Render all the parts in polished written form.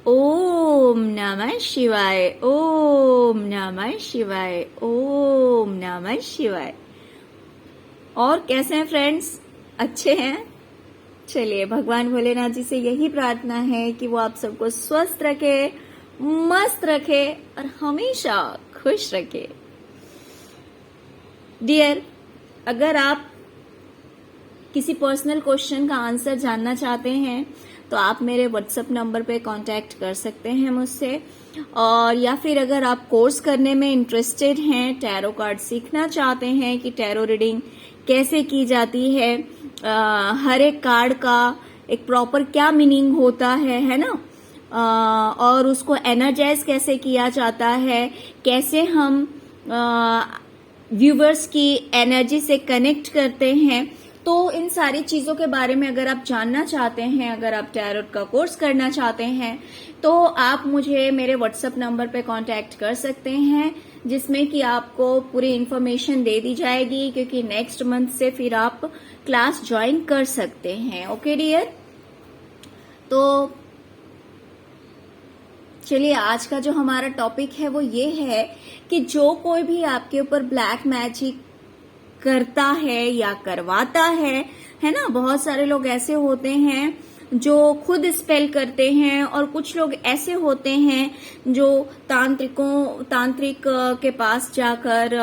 ओम नमः शिवाय, ओम नमः शिवाय, ओम नमः शिवाय। और कैसे हैं फ्रेंड्स, अच्छे हैं? चलिए, भगवान भोलेनाथ जी से यही प्रार्थना है कि वो आप सबको स्वस्थ रखे, मस्त रखे और हमेशा खुश रखे। डियर, अगर आप किसी पर्सनल क्वेश्चन का आंसर जानना चाहते हैं तो आप मेरे व्हाट्सएप नंबर पे कांटेक्ट कर सकते हैं मुझसे। और या फिर अगर आप कोर्स करने में इंटरेस्टेड हैं, टैरो कार्ड सीखना चाहते हैं कि टैरो रीडिंग कैसे की जाती है, हर एक कार्ड का एक प्रॉपर क्या मीनिंग होता है ना, और उसको एनर्जाइज कैसे किया जाता है, कैसे हम व्यूवर्स की एनर्जी से कनेक्ट करते हैं, तो इन सारी चीजों के बारे में अगर आप जानना चाहते हैं, अगर आप टैरोट का कोर्स करना चाहते हैं तो आप मुझे मेरे व्हाट्सएप नंबर पे कांटेक्ट कर सकते हैं, जिसमें कि आपको पूरी इन्फॉर्मेशन दे दी जाएगी, क्योंकि नेक्स्ट मंथ से फिर आप क्लास ज्वाइन कर सकते हैं। ओके डियर, तो चलिए, आज का जो हमारा टॉपिक है वो ये है कि जो कोई भी आपके ऊपर ब्लैक मैजिक करता है या करवाता है ना। बहुत सारे लोग ऐसे होते हैं जो खुद स्पेल करते हैं, और कुछ लोग ऐसे होते हैं जो तांत्रिक के पास जाकर,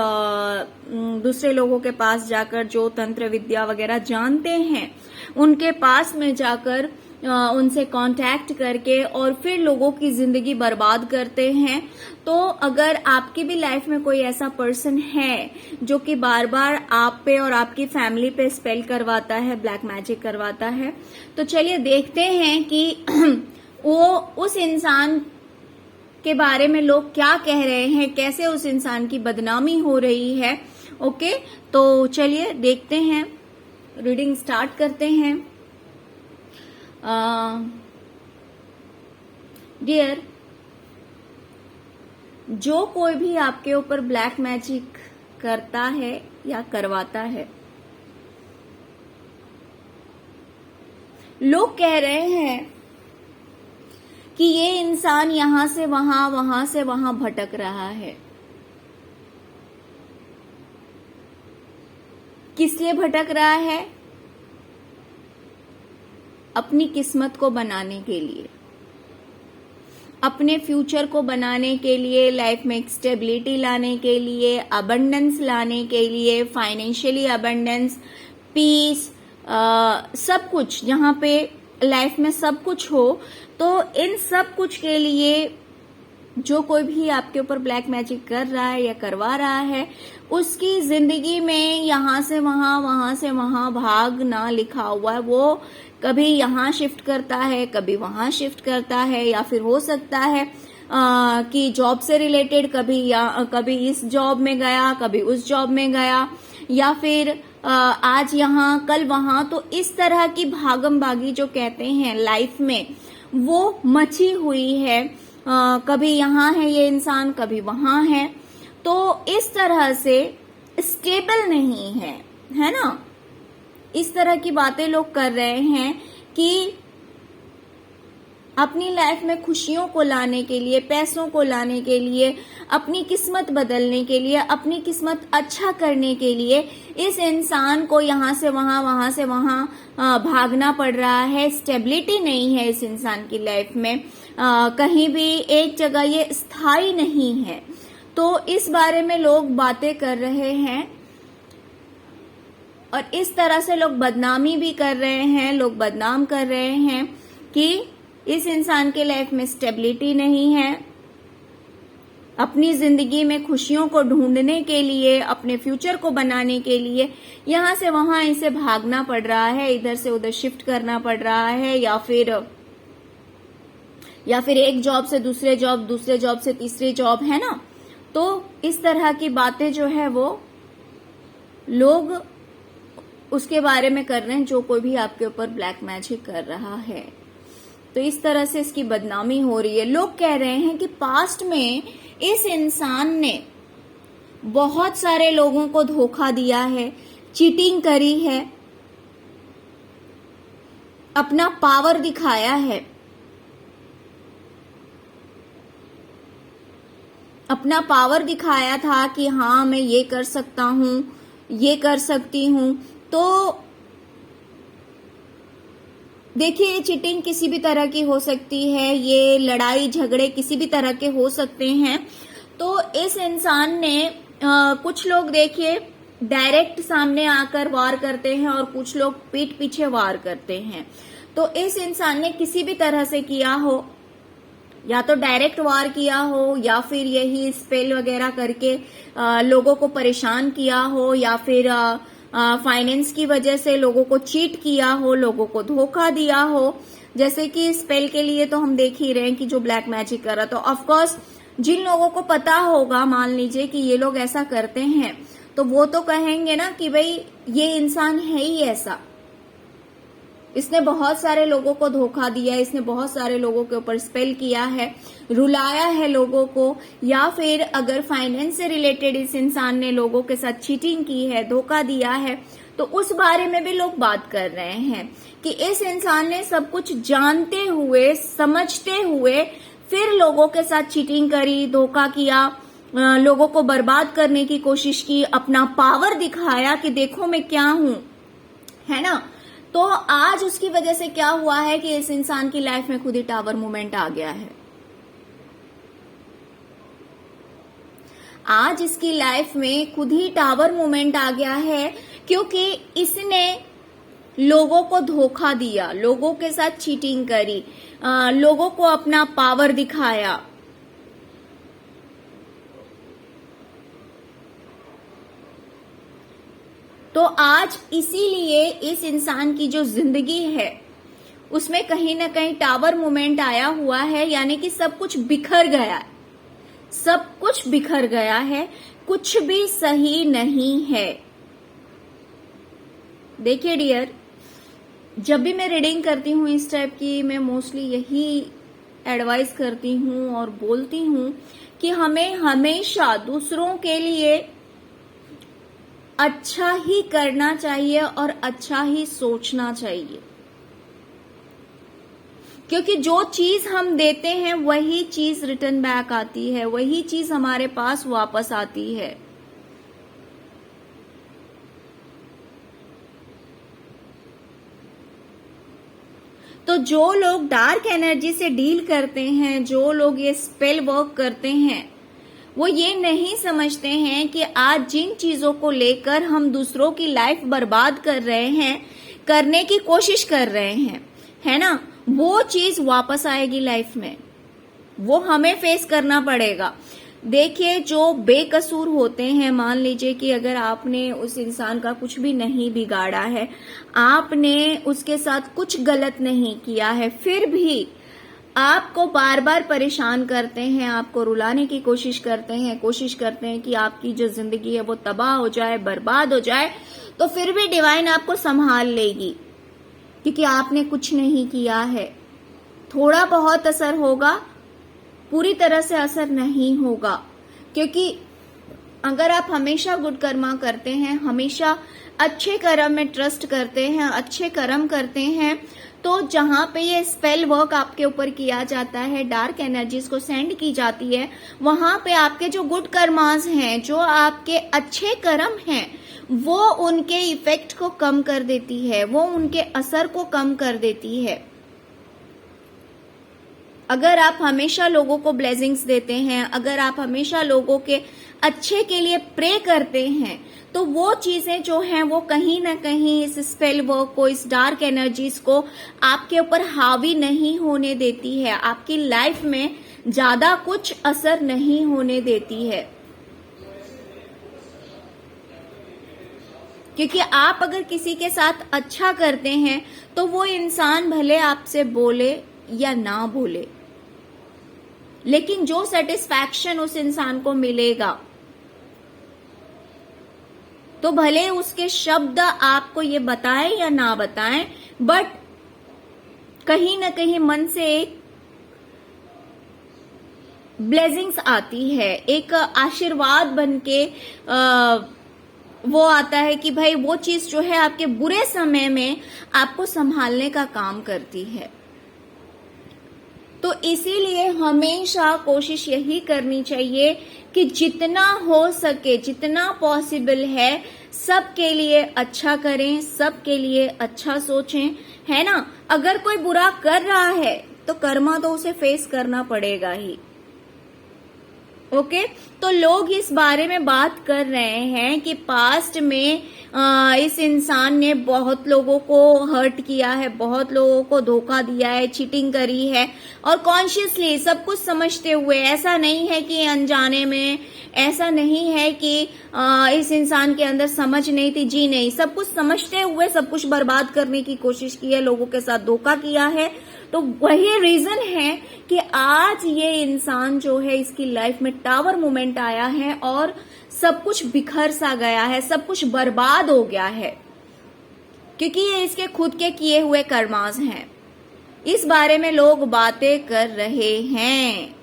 दूसरे लोगों के पास जाकर, जो तंत्र विद्या वगैरह जानते हैं उनके पास में जाकर उनसे कांटेक्ट करके और फिर लोगों की जिंदगी बर्बाद करते हैं। तो अगर आपकी भी लाइफ में कोई ऐसा पर्सन है जो कि बार बार आप पे और आपकी फैमिली पे स्पेल करवाता है, ब्लैक मैजिक करवाता है, तो चलिए देखते हैं कि वो उस इंसान के बारे में लोग क्या कह रहे हैं, कैसे उस इंसान की बदनामी हो रही है। ओके, तो चलिए देखते हैं, रीडिंग स्टार्ट करते हैं। डियर, जो कोई भी आपके ऊपर ब्लैक मैजिक करता है या करवाता है, लोग कह रहे हैं कि ये इंसान यहां से वहां, वहां से वहां भटक रहा है। किस लिए भटक रहा है? अपनी किस्मत को बनाने के लिए, अपने फ्यूचर को बनाने के लिए, लाइफ में एक स्टेबिलिटी लाने के लिए, अबंडेंस लाने के लिए, फाइनेंशियली अबंडेंस, पीस, सब कुछ, जहां पे लाइफ में सब कुछ हो, तो इन सब कुछ के लिए जो कोई भी आपके ऊपर ब्लैक मैजिक कर रहा है या करवा रहा है, उसकी जिंदगी में यहां से वहां, वहां से वहां भागना लिखा हुआ है। वो कभी यहां शिफ्ट करता है, कभी वहां शिफ्ट करता है, या फिर हो सकता है कि जॉब से रिलेटेड कभी इस जॉब में गया, कभी उस जॉब में गया, या फिर आज यहाँ कल वहां। तो इस तरह की भागम भागी जो कहते हैं लाइफ में, वो मची हुई है। कभी यहाँ है ये इंसान, कभी वहां है, तो इस तरह से स्टेबल नहीं है ना। इस तरह की बातें लोग कर रहे हैं कि अपनी लाइफ में खुशियों को लाने के लिए, पैसों को लाने के लिए, अपनी किस्मत बदलने के लिए, अपनी किस्मत अच्छा करने के लिए इस इंसान को यहां से वहां, वहां से वहां भागना पड़ रहा है। स्टेबिलिटी नहीं है इस इंसान की लाइफ में, कहीं भी एक जगह ये स्थायी नहीं है। तो इस बारे में लोग बातें कर रहे हैं, और इस तरह से लोग बदनामी भी कर रहे हैं, लोग बदनाम कर रहे हैं कि इस इंसान के लाइफ में स्टेबिलिटी नहीं है। अपनी जिंदगी में खुशियों को ढूंढने के लिए, अपने फ्यूचर को बनाने के लिए यहां से वहां इसे भागना पड़ रहा है, इधर से उधर शिफ्ट करना पड़ रहा है, या फिर एक जॉब से दूसरे जॉब, दूसरे जॉब से तीसरी जॉब, है ना। तो इस तरह की बातें जो है वो लोग उसके बारे में कर रहे हैं, जो कोई भी आपके ऊपर ब्लैक मैजिक कर रहा है। तो इस तरह से इसकी बदनामी हो रही है। लोग कह रहे हैं कि पास्ट में इस इंसान ने बहुत सारे लोगों को धोखा दिया है, चीटिंग करी है, अपना पावर दिखाया है, अपना पावर दिखाया था कि हाँ मैं ये कर सकता हूँ, ये कर सकती हूँ, तो देखिए ये चीटिंग किसी भी तरह की हो सकती है, ये लड़ाई झगड़े किसी भी तरह के हो सकते हैं। तो इस इंसान ने कुछ लोग देखिए डायरेक्ट सामने आकर वार करते हैं और कुछ लोग पीठ पीछे वार करते हैं। तो इस इंसान ने किसी भी तरह से किया हो, या तो डायरेक्ट वार किया हो, या फिर यही स्पेल वगैरह करके लोगों को परेशान किया हो, या फिर फाइनेंस की वजह से लोगों को चीट किया हो, लोगों को धोखा दिया हो। जैसे कि स्पेल के लिए तो हम देख ही रहे हैं कि जो ब्लैक मैजिक कर रहा, तो ऑफकोर्स जिन लोगों को पता होगा, मान लीजिए कि ये लोग ऐसा करते हैं, तो वो तो कहेंगे ना कि भाई ये इंसान है ही ऐसा, इसने बहुत सारे लोगों को धोखा दिया, इसने बहुत सारे लोगों के ऊपर स्पेल किया है, रुलाया है लोगों को, या फिर अगर फाइनेंस से रिलेटेड इस इंसान ने लोगों के साथ चीटिंग की है, धोखा दिया है, तो उस बारे में भी लोग बात कर रहे हैं कि इस इंसान ने सब कुछ जानते हुए, समझते हुए फिर लोगों के साथ चीटिंग करी, धोखा किया, लोगों को बर्बाद करने की कोशिश की, अपना पावर दिखाया कि देखो मैं क्या हूं, है ना। तो आज उसकी वजह से क्या हुआ है कि इस इंसान की लाइफ में खुद ही टावर मूवमेंट आ गया है। आज इसकी लाइफ में खुद ही टावर मूवमेंट आ गया है, क्योंकि इसने लोगों को धोखा दिया, लोगों के साथ चीटिंग करी, लोगों को अपना पावर दिखाया। तो आज इसीलिए इस इंसान की जो जिंदगी है उसमें कहीं ना कहीं टावर मूवमेंट आया हुआ है, यानी कि सब कुछ बिखर गया है, सब कुछ बिखर गया है, कुछ भी सही नहीं है। देखिए डियर, जब भी मैं रीडिंग करती हूँ इस टाइप की, मैं मोस्टली यही एडवाइस करती हूँ और बोलती हूँ कि हमें हमेशा दूसरों के लिए अच्छा ही करना चाहिए और अच्छा ही सोचना चाहिए, क्योंकि जो चीज हम देते हैं वही चीज रिटर्न बैक आती है, वही चीज हमारे पास वापस आती है। तो जो लोग डार्क एनर्जी से डील करते हैं, जो लोग ये स्पेल वर्क करते हैं, वो ये नहीं समझते हैं कि आज जिन चीजों को लेकर हम दूसरों की लाइफ बर्बाद कर रहे हैं, करने की कोशिश कर रहे हैं, है ना, वो चीज वापस आएगी लाइफ में, वो हमें फेस करना पड़ेगा। देखिए जो बेकसूर होते हैं, मान लीजिए कि अगर आपने उस इंसान का कुछ भी नहीं बिगाड़ा है, आपने उसके साथ कुछ गलत नहीं किया है, फिर भी आपको बार बार परेशान करते हैं, आपको रुलाने की कोशिश करते हैं कि आपकी जो जिंदगी है वो तबाह हो जाए, बर्बाद हो जाए, तो फिर भी डिवाइन आपको संभाल लेगी, क्योंकि आपने कुछ नहीं किया है। थोड़ा बहुत असर होगा, पूरी तरह से असर नहीं होगा, क्योंकि अगर आप हमेशा गुड कर्मा करते हैं, हमेशा अच्छे कर्म में ट्रस्ट करते हैं, अच्छे कर्म करते हैं, तो जहां पे ये स्पेल वर्क आपके ऊपर किया जाता है, डार्क एनर्जीज को सेंड की जाती है, वहां पे आपके जो गुड कर्मास हैं, जो आपके अच्छे कर्म हैं, वो उनके इफेक्ट को कम कर देती है, वो उनके असर को कम कर देती है। अगर आप हमेशा लोगों को ब्लेसिंग्स देते हैं, अगर आप हमेशा लोगों के अच्छे के लिए प्रे करते हैं, तो वो चीजें जो हैं वो कहीं ना कहीं इस स्पेल वर्क को, इस डार्क एनर्जीज को आपके ऊपर हावी नहीं होने देती है, आपकी लाइफ में ज्यादा कुछ असर नहीं होने देती है। क्योंकि आप अगर किसी के साथ अच्छा करते हैं तो वो इंसान भले आपसे बोले या ना बोले, लेकिन जो सेटिस्फैक्शन उस इंसान को मिलेगा, तो भले उसके शब्द आपको ये बताएं या ना बताएं, बट कहीं ना कहीं मन से एक ब्लेसिंग्स आती है, एक आशीर्वाद बनके वो आता है कि भाई वो चीज जो है आपके बुरे समय में आपको संभालने का काम करती है। तो इसीलिए हमेशा कोशिश यही करनी चाहिए कि जितना हो सके, जितना पॉसिबल है, सबके लिए अच्छा करें, सबके लिए अच्छा सोचें, है ना। अगर कोई बुरा कर रहा है तो कर्मा तो उसे फेस करना पड़ेगा ही। ओके तो लोग इस बारे में बात कर रहे हैं कि पास्ट में इस इंसान ने बहुत लोगों को हर्ट किया है, बहुत लोगों को धोखा दिया है, चीटिंग करी है, और कॉन्शियसली सब कुछ समझते हुए, ऐसा नहीं है कि अनजाने में, ऐसा नहीं है कि इस इंसान के अंदर समझ नहीं थी, जी नहीं, सब कुछ समझते हुए सब कुछ बर्बाद करने की कोशिश की है, लोगों के साथ धोखा किया है। तो वही रीजन है कि आज ये इंसान जो है, इसकी लाइफ में टावर मोमेंट आया है और सब कुछ बिखर सा गया है, सब कुछ बर्बाद हो गया है, क्योंकि ये इसके खुद के किए हुए कर्मास हैं। इस बारे में लोग बातें कर रहे हैं।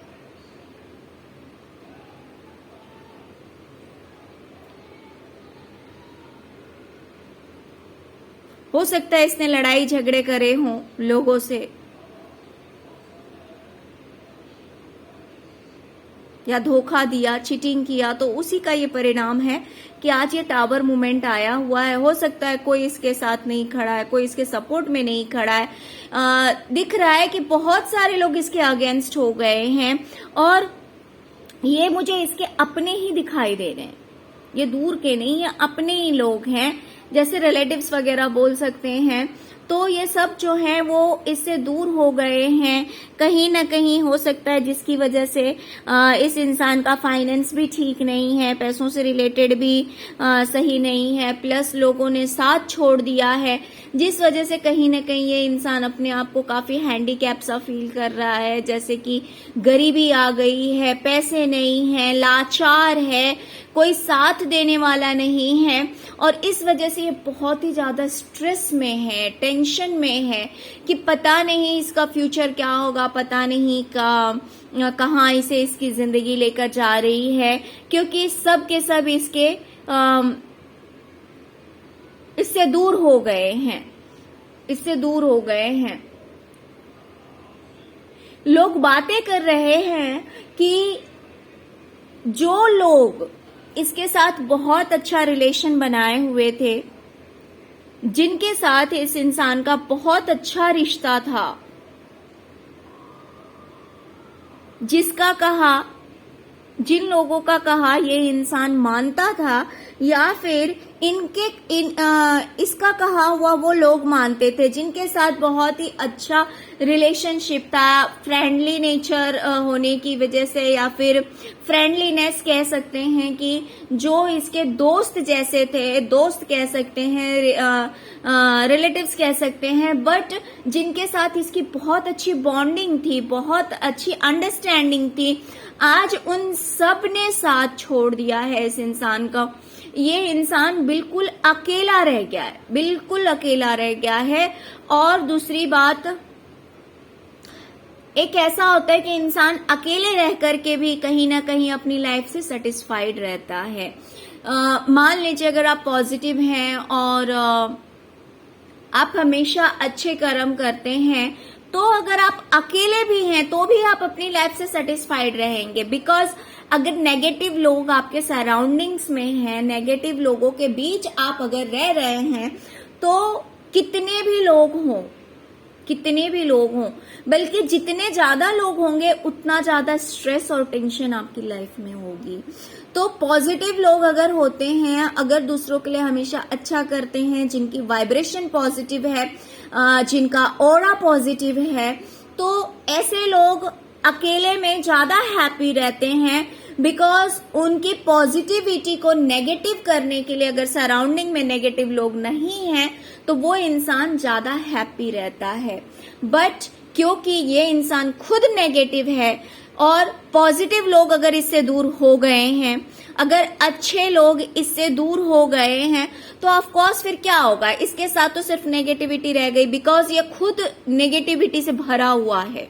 हो सकता है इसने लड़ाई झगड़े करे हों लोगों से, या धोखा दिया, चीटिंग किया, तो उसी का ये परिणाम है कि आज ये टावर मूवमेंट आया हुआ है। हो सकता है कोई इसके साथ नहीं खड़ा है, कोई इसके सपोर्ट में नहीं खड़ा है। दिख रहा है कि बहुत सारे लोग इसके अगेंस्ट हो गए हैं, और ये मुझे इसके अपने ही दिखाई दे रहे हैं, ये दूर के नहीं, ये अपने ही लोग हैं, जैसे रिलेटिव्स वगैरह बोल सकते हैं। तो ये सब जो है वो इससे दूर हो गए हैं कहीं ना कहीं। हो सकता है जिसकी वजह से इस इंसान का फाइनेंस भी ठीक नहीं है, पैसों से रिलेटेड भी सही नहीं है, प्लस लोगों ने साथ छोड़ दिया है, जिस वजह से कहीं ना कहीं ये इंसान अपने आप को काफी हैंडीकैप सा फील कर रहा है, जैसे कि गरीबी आ गई है, पैसे नहीं है, लाचार है, कोई साथ देने वाला नहीं है, और इस वजह से ये बहुत ही ज्यादा स्ट्रेस में है, टेंशन में है कि पता नहीं इसका फ्यूचर क्या होगा, पता नहीं कहाँ इसे इसकी जिंदगी लेकर जा रही है, क्योंकि सब के सब इससे दूर हो गए हैं, इससे दूर हो गए हैं। लोग बातें कर रहे हैं कि जो लोग इसके साथ बहुत अच्छा रिलेशन बनाए हुए थे, जिनके साथ इस इंसान का बहुत अच्छा रिश्ता था, जिन लोगों का कहा ये इंसान मानता था, या फिर इसका कहा हुआ वो लोग मानते थे, जिनके साथ बहुत ही अच्छा रिलेशनशिप था, फ्रेंडली नेचर होने की वजह से, या फिर फ्रेंडलीनेस कह सकते हैं, कि जो इसके दोस्त जैसे थे, दोस्त कह सकते हैं, रिलेटिव्स कह सकते हैं, बट जिनके साथ इसकी बहुत अच्छी बॉन्डिंग थी, बहुत अच्छी अंडरस्टैंडिंग थी, आज उन सब ने साथ छोड़ दिया है इस इंसान का। ये इंसान बिल्कुल अकेला रह गया है, बिल्कुल अकेला रह गया है। और दूसरी बात, एक ऐसा होता है कि इंसान अकेले रह करके भी कहीं ना कहीं अपनी लाइफ से सेटिस्फाइड रहता है। मान लीजिए अगर आप पॉजिटिव हैं और आप हमेशा अच्छे कर्म करते हैं, तो अगर आप अकेले भी हैं तो भी आप अपनी लाइफ से सेटिस्फाइड रहेंगे। बिकॉज अगर नेगेटिव लोग आपके सराउंडिंग्स में हैं, नेगेटिव लोगों के बीच आप अगर रह रहे हैं, तो कितने भी लोग हों, बल्कि जितने ज्यादा लोग होंगे उतना ज्यादा स्ट्रेस और टेंशन आपकी लाइफ में होगी। तो पॉजिटिव लोग अगर होते हैं, अगर दूसरों के लिए हमेशा अच्छा करते हैं, जिनकी वाइब्रेशन पॉजिटिव है, जिनका ऑरा पॉजिटिव है, तो ऐसे लोग अकेले में ज्यादा हैप्पी रहते हैं। बिकॉज उनकी पॉजिटिविटी को नेगेटिव करने के लिए अगर सराउंडिंग में नेगेटिव लोग नहीं हैं, तो वो इंसान ज्यादा हैप्पी रहता है। बट क्योंकि ये इंसान खुद नेगेटिव है और पॉजिटिव लोग अगर इससे दूर हो गए हैं, अगर अच्छे लोग इससे दूर हो गए हैं, तो ऑफ कोर्स फिर क्या होगा, इसके साथ तो सिर्फ नेगेटिविटी रह गई। बिकॉज ये खुद नेगेटिविटी से भरा हुआ है।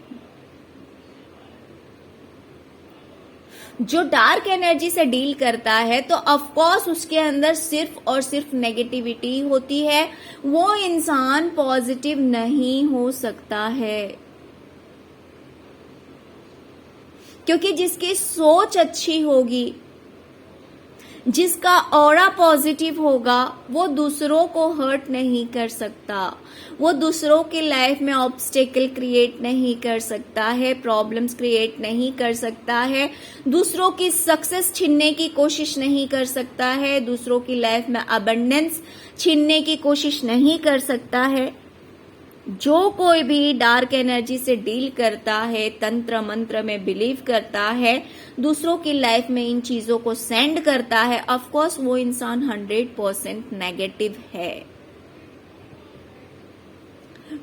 जो डार्क एनर्जी से डील करता है, तो ऑफ कोर्स उसके अंदर सिर्फ और सिर्फ नेगेटिविटी होती है। वो इंसान पॉजिटिव नहीं हो सकता है। क्योंकि जिसकी सोच अच्छी होगी, जिसका ऑरा पॉजिटिव होगा, वो दूसरों को हर्ट नहीं कर सकता, वो दूसरों की लाइफ में ऑब्स्टेकल क्रिएट नहीं कर सकता है, प्रॉब्लम्स क्रिएट नहीं कर सकता है, दूसरों की सक्सेस छीनने की कोशिश नहीं कर सकता है, दूसरों की लाइफ में अबंडेंस छीनने की कोशिश नहीं कर सकता है। जो कोई भी डार्क एनर्जी से डील करता है, तंत्र मंत्र में बिलीव करता है, दूसरों की लाइफ में इन चीजों को सेंड करता है, ऑफ कोर्स वो इंसान 100% नेगेटिव है।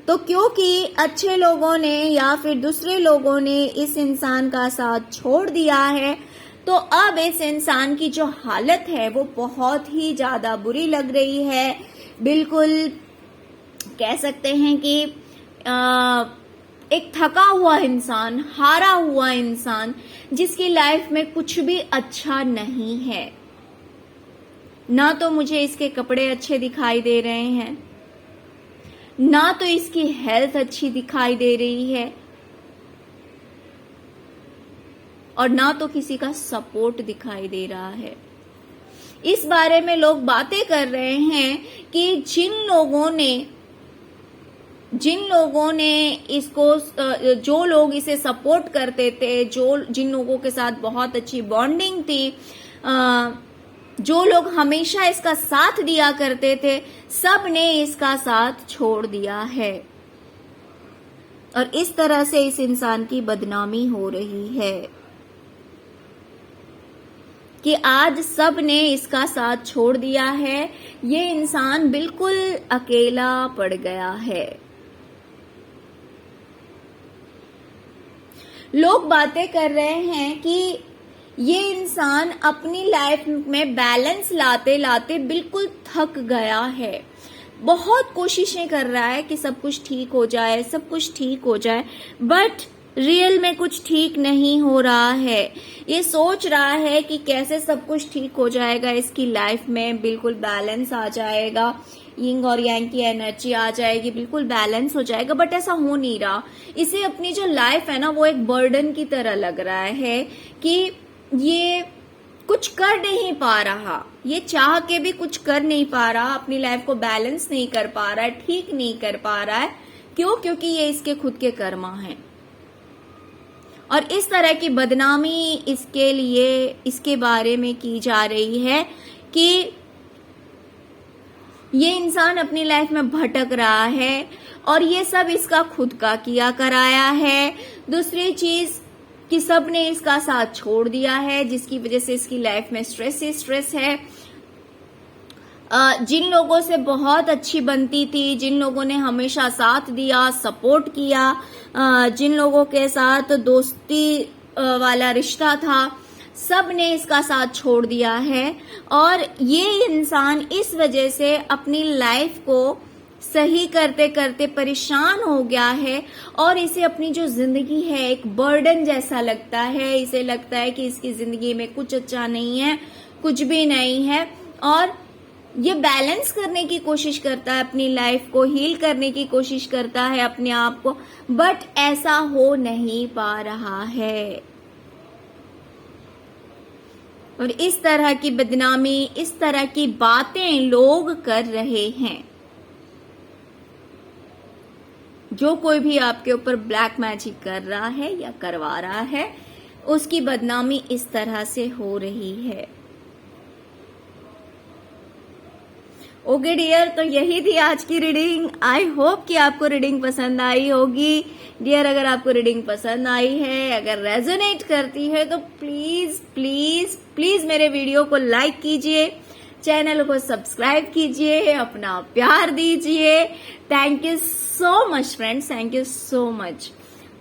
तो क्योंकि अच्छे लोगों ने या फिर दूसरे लोगों ने इस इंसान का साथ छोड़ दिया है, तो अब इस इंसान की जो हालत है वो बहुत ही ज्यादा बुरी लग रही है। बिल्कुल कह सकते हैं कि एक थका हुआ इंसान, हारा हुआ इंसान, जिसकी लाइफ में कुछ भी अच्छा नहीं है। ना तो मुझे इसके कपड़े अच्छे दिखाई दे रहे हैं, ना तो इसकी हेल्थ अच्छी दिखाई दे रही है, और ना तो किसी का सपोर्ट दिखाई दे रहा है। इस बारे में लोग बातें कर रहे हैं कि जिन लोगों ने इसको, जो लोग इसे सपोर्ट करते थे, जिन लोगों के साथ बहुत अच्छी बॉन्डिंग थी, जो लोग हमेशा इसका साथ दिया करते थे, सब ने इसका साथ छोड़ दिया है। और इस तरह से इस इंसान की बदनामी हो रही है कि आज सब ने इसका साथ छोड़ दिया है। ये इंसान बिल्कुल अकेला पड़ गया है। लोग बातें कर रहे हैं कि ये इंसान अपनी लाइफ में बैलेंस लाते लाते बिल्कुल थक गया है। बहुत कोशिशें कर रहा है कि सब कुछ ठीक हो जाए, सब कुछ ठीक हो जाए, बट रियल में कुछ ठीक नहीं हो रहा है। ये सोच रहा है कि कैसे सब कुछ ठीक हो जाएगा, इसकी लाइफ में बिल्कुल बैलेंस आ जाएगा, यिंग और यांग की एनर्जी आ जाएगी, बिल्कुल बैलेंस हो जाएगा, बट ऐसा हो नहीं रहा। इसे अपनी जो लाइफ है ना, वो एक बर्डन की तरह लग रहा है कि ये कुछ कर नहीं पा रहा, ये चाह के भी कुछ कर नहीं पा रहा, अपनी लाइफ को बैलेंस नहीं कर पा रहा है, ठीक नहीं कर पा रहा है। क्यों? क्योंकि ये इसके खुद के कर्मा हैं। और इस तरह की बदनामी इसके लिए, इसके बारे में की जा रही है कि ये इंसान अपनी लाइफ में भटक रहा है और ये सब इसका खुद का किया कराया है। दूसरी चीज कि सब ने इसका साथ छोड़ दिया है, जिसकी वजह से इसकी लाइफ में स्ट्रेस ही स्ट्रेस है। जिन लोगों से बहुत अच्छी बनती थी, जिन लोगों ने हमेशा साथ दिया, सपोर्ट किया, जिन लोगों के साथ दोस्ती वाला रिश्ता था, सब ने इसका साथ छोड़ दिया है। और ये इंसान इस वजह से अपनी लाइफ को सही करते करते परेशान हो गया है और इसे अपनी जो जिंदगी है एक बर्डन जैसा लगता है। इसे लगता है कि इसकी जिंदगी में कुछ अच्छा नहीं है, कुछ भी नहीं है, और ये बैलेंस करने की कोशिश करता है, अपनी लाइफ को हील करने की कोशिश करता है अपने आप को, बट ऐसा हो नहीं पा रहा है। और इस तरह की बदनामी, इस तरह की बातें लोग कर रहे हैं। जो कोई भी आपके ऊपर ब्लैक मैजिक कर रहा है या करवा रहा है, उसकी बदनामी इस तरह से हो रही है। ओके डियर, तो यही थी आज की रीडिंग। आई होप कि आपको रीडिंग पसंद आई होगी। डियर, अगर आपको रीडिंग पसंद आई है, अगर रेजोनेट करती है, तो प्लीज प्लीज प्लीज मेरे वीडियो को लाइक कीजिए, चैनल को सब्सक्राइब कीजिए, अपना प्यार दीजिए। Thank you so much friends, thank you so much.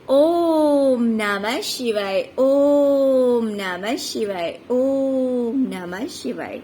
Om नमः शिवाय, ओम नमः शिवाय, ओम नमः शिवाय।